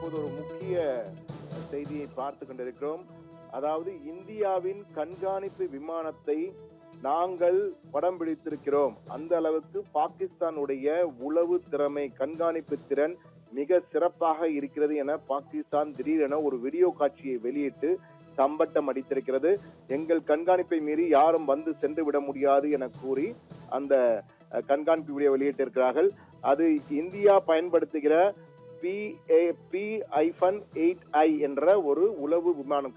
தற்போது ஒரு முக்கிய செய்தியை பார்த்து கொண்டிருக்கிறோம். அதாவது இந்தியாவின் கண்காணிப்பு விமானத்தை நாங்கள் படம் பிடித்திருக்கிறோம். அந்த அளவுக்கு பாகிஸ்தானுடைய உளவு திறமை, கண்காணிப்பு திறன் மிக சிறப்பாக இருக்கிறது என பாகிஸ்தான் திடீரென ஒரு வீடியோ காட்சியை வெளியிட்டு தம்பட்டம் அடித்திருக்கிறது. எங்கள் கண்காணிப்பை மீறி யாரும் வந்து சென்று விட முடியாது என கூறி அந்த கண்காணிப்பு வீடியோ வெளியிட்டிருக்கிறார்கள். அது இந்தியா பயன்படுத்துகிற P-8I என்ற ஒரு உளவு விமானம்,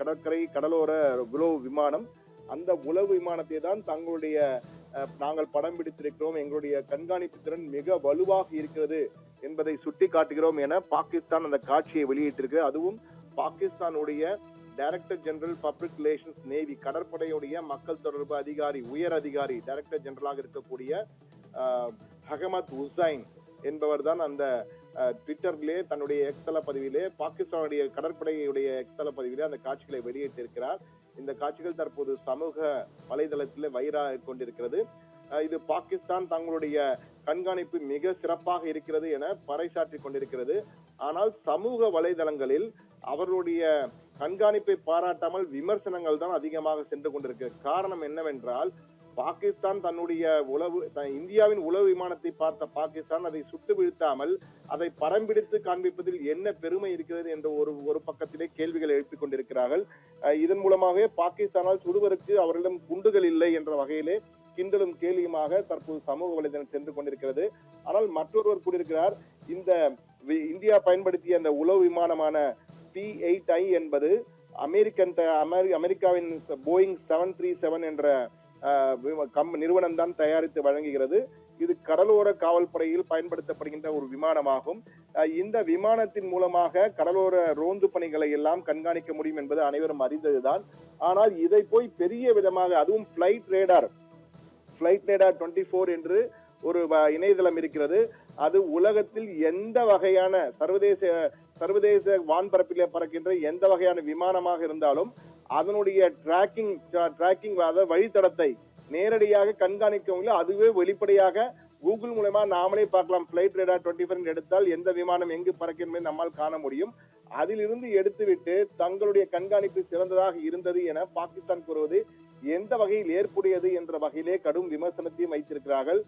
கடலோர உளவு விமானம். அந்த உளவு விமானத்தை தான் தங்களுடைய நாங்கள் படம் பிடித்திருக்கிறோம், எங்களுடைய கண்காணிப்பு திறன் மிக வலுவாக இருக்கிறது என்பதை சுட்டி காட்டுகிறோம் என பாகிஸ்தான் அந்த காட்சியை வெளியிட்டிருக்கு. அதுவும் பாகிஸ்தானுடைய director general public relations navy, கடற்படையுடைய மக்கள் தொடர்பு அதிகாரி, உயர் அதிகாரி, டைரக்டர் ஜெனரலாக இருக்கக்கூடிய அகமத் ஹுசைன் என்பவர் தான் அந்த ட்விட்டர்லே தன்னுடைய எக்ஸ்தல பதிவிலே, பாகிஸ்தானுடைய கடற்படையுடைய எக்ஸ்தல பதிவிலே அந்த காட்சிகளை வெளியிட்டிருக்கிறார். இந்த காட்சிகள் தற்போது சமூக வலைதளத்தில் வைரலாக கொண்டிருக்கிறது. இது பாகிஸ்தான் தங்களுடைய கண்காணிப்பு மிக சிறப்பாக இருக்கிறது என பறைசாற்றி கொண்டிருக்கிறது. ஆனால் சமூக வலைதளங்களில் அவர்களுடைய கண்காணிப்பை பாராட்டாமல் விமர்சனங்கள் தான் அதிகமாக சென்று கொண்டிருக்கிறது. காரணம் என்னவென்றால், பாகிஸ்தான் தன்னுடைய இந்தியாவின் உளவு விமானத்தை பார்த்த பாகிஸ்தான் அதை சுட்டு வீழ்த்தாமல் அதை படம் பிடித்து காண்பிப்பதில் என்ன பெருமை இருக்கிறது என்ற ஒரு பக்கத்திலே கேள்விகள் எழுப்பிக் கொண்டிருக்கிறார்கள். இதன் மூலமாக பாகிஸ்தானால் சுடுவதற்கு அவர்களிடம் குண்டுகள் இல்லை என்ற வகையிலே கிண்டலும் கேலியுமாக தற்போது சமூக வலைதளம் சென்று கொண்டிருக்கிறது. ஆனால் மற்றொருவர் கூறியிருக்கிறார், இந்த இந்தியா பயன்படுத்திய அந்த உளவு விமானமான P-8I என்பது அமெரிக்காவின் போயிங் 737 என்ற நிறுவனம் தான் தயாரித்து வழங்குகிறது. இது கடலோர காவல்படையில் பயன்படுத்தப்படுகின்ற ஒரு விமானமாகும். இந்த விமானத்தின் மூலமாக கடலோர ரோந்து பணிகளை எல்லாம் கண்காணிக்க முடியும் என்பது அனைவரும் அறிந்ததுதான். ஆனால் இதை போய் பெரிய விதமாக, அதுவும் பிளைட் ரேடார் 24 என்று ஒரு இணையதளம் இருக்கிறது. அது உலகத்தில் எந்த வகையான சர்வதேச வான்பரப்பிலே பறக்கின்ற எந்த வகையான விமானமாக இருந்தாலும் அதனுடைய டிராக்கிங் வழித்தடத்தை நேரடியாக கண்காணிக்கவில்லை. அதுவே வெளிப்படையாக கூகுள் மூலமா நாமளே பார்க்கலாம். பிளைட் ரேடார் 24 எடுத்தால் எந்த விமானம் எங்கு பறக்கிறது நம்மால் காண முடியும். அதிலிருந்து எடுத்துவிட்டு தங்களுடைய கண்காணிப்பு சிறந்ததாக இருந்தது என பாகிஸ்தான் கூறுவது எந்த வகையில் ஏற்புடையது என்ற வகையிலே கடும் விமர்சனத்தையும் வைத்திருக்கிறார்கள்.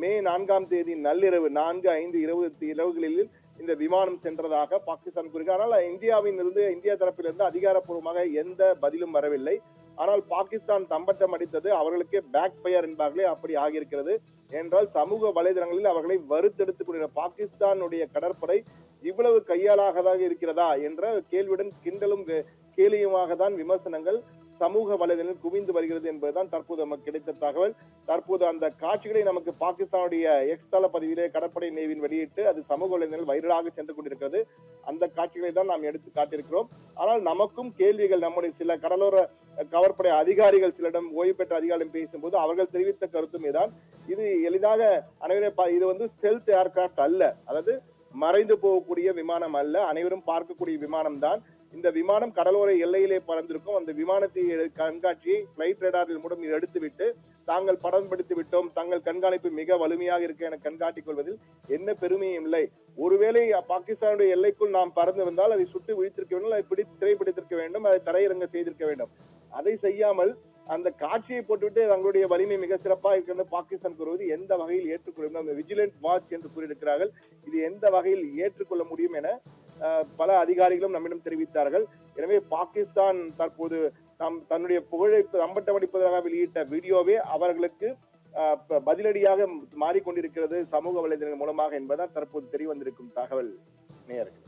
மே 4ஆம் தேதி நள்ளிரவு 4:05 இரவுகளில் இந்த விமானம் சென்றதாக பாகிஸ்தான் கூறுகிறார். ஆனால் இந்தியா தரப்பிலிருந்து அதிகாரப்பூர்வமாக எந்த பதிலும் வரவில்லை. ஆனால் பாகிஸ்தான் தம்பட்டம் அடித்தது அவர்களுக்கே பேக் ஃபயர் என்பார்களே, அப்படி ஆகியிருக்கிறது. என்றால் சமூக வலைதளங்களில் அவர்களை வறுத்தெடுத்துக் கொண்ட பாகிஸ்தானுடைய கடற்படை இவ்வளவு கையாளாகதாக இருக்கிறதா என்ற கேள்வியுடன் கிண்டலும் கேலியுமாக தான் விமர்சனங்கள் சமூக வலைதளங்களில் குவிந்து வருகிறது என்பதுதான் தற்போது நமக்கு கிடைத்த தகவல். தற்போது அந்த காட்சிகளை நமக்கு பாகிஸ்தானுடைய எக்ஸ்தல பதிவிலே கடற்படை நேவின் வெளியிட்டு அது சமூக வலைதளங்கள் வைரலாக சென்று கொண்டிருக்கிறது. அந்த காட்சிகளை தான் நாம் எடுத்து காட்டியிருக்கிறோம். ஆனால் நமக்கும் கேள்விகள், நம்முடைய சில கடலோர காவற்படை அதிகாரிகள், சிலரிடம் ஓய்வு பெற்ற அதிகாரிகள் பேசும்போது அவர்கள் தெரிவித்த கருத்தும் இதான். இது எளிதாக இது ஸ்டெல்த் ஏர்கிராப்ட் அல்ல, அதாவது மறைந்து போகக்கூடிய விமானம் அல்ல, அனைவரும் பார்க்கக்கூடிய விமானம் தான். இந்த விமானம் கடலோர எல்லையிலே பறந்திருக்கும். அந்த விமானத்தை கண்காட்சியை பிளைட் ரேடாரில் மூலம் எடுத்துவிட்டு தாங்கள் படம் பிடித்து விட்டோம், தங்கள் கண்காணிப்பு மிக வலிமையாக இருக்க என கண்காட்டிக் கொள்வதில் என்ன பெருமையும் இல்லை. ஒருவேளை பாகிஸ்தானுடைய எல்லைக்குள் நாம் பறந்திருந்தால் அதை சுட்டு வீழ்த்திருக்க வேண்டும், அதை சிறைப்பிடித்திருக்க வேண்டும், அதை தரையிறங்க செய்திருக்க வேண்டும். அதை செய்யாமல் அந்த காட்சியை போட்டுவிட்டு தங்களுடைய வலிமை மிக சிறப்பாக இருக்கிறது பாகிஸ்தான் கூறுவது எந்த வகையில் ஏற்றுக்கொள்ள, அந்த விஜிலண்ட் வாட்ச் என்று கூறியிருக்கிறார்கள். இது எந்த வகையில் ஏற்றுக்கொள்ள முடியும் என பல அதிகாரிகளும் நம்மிடம் தெரிவித்தார்கள். எனவே பாகிஸ்தான் தற்போது தன்னுடைய புகழை தம்பட்டம் அடிப்பதாக வெளியிட்ட வீடியோவே அவர்களுக்கு பதிலடியாக மாறிக்கொண்டிருக்கிறது சமூக வலைதளங்கள் மூலமாக என்பதால் தற்போது தெரிய வந்திருக்கும் தகவல் நேயர்கள்.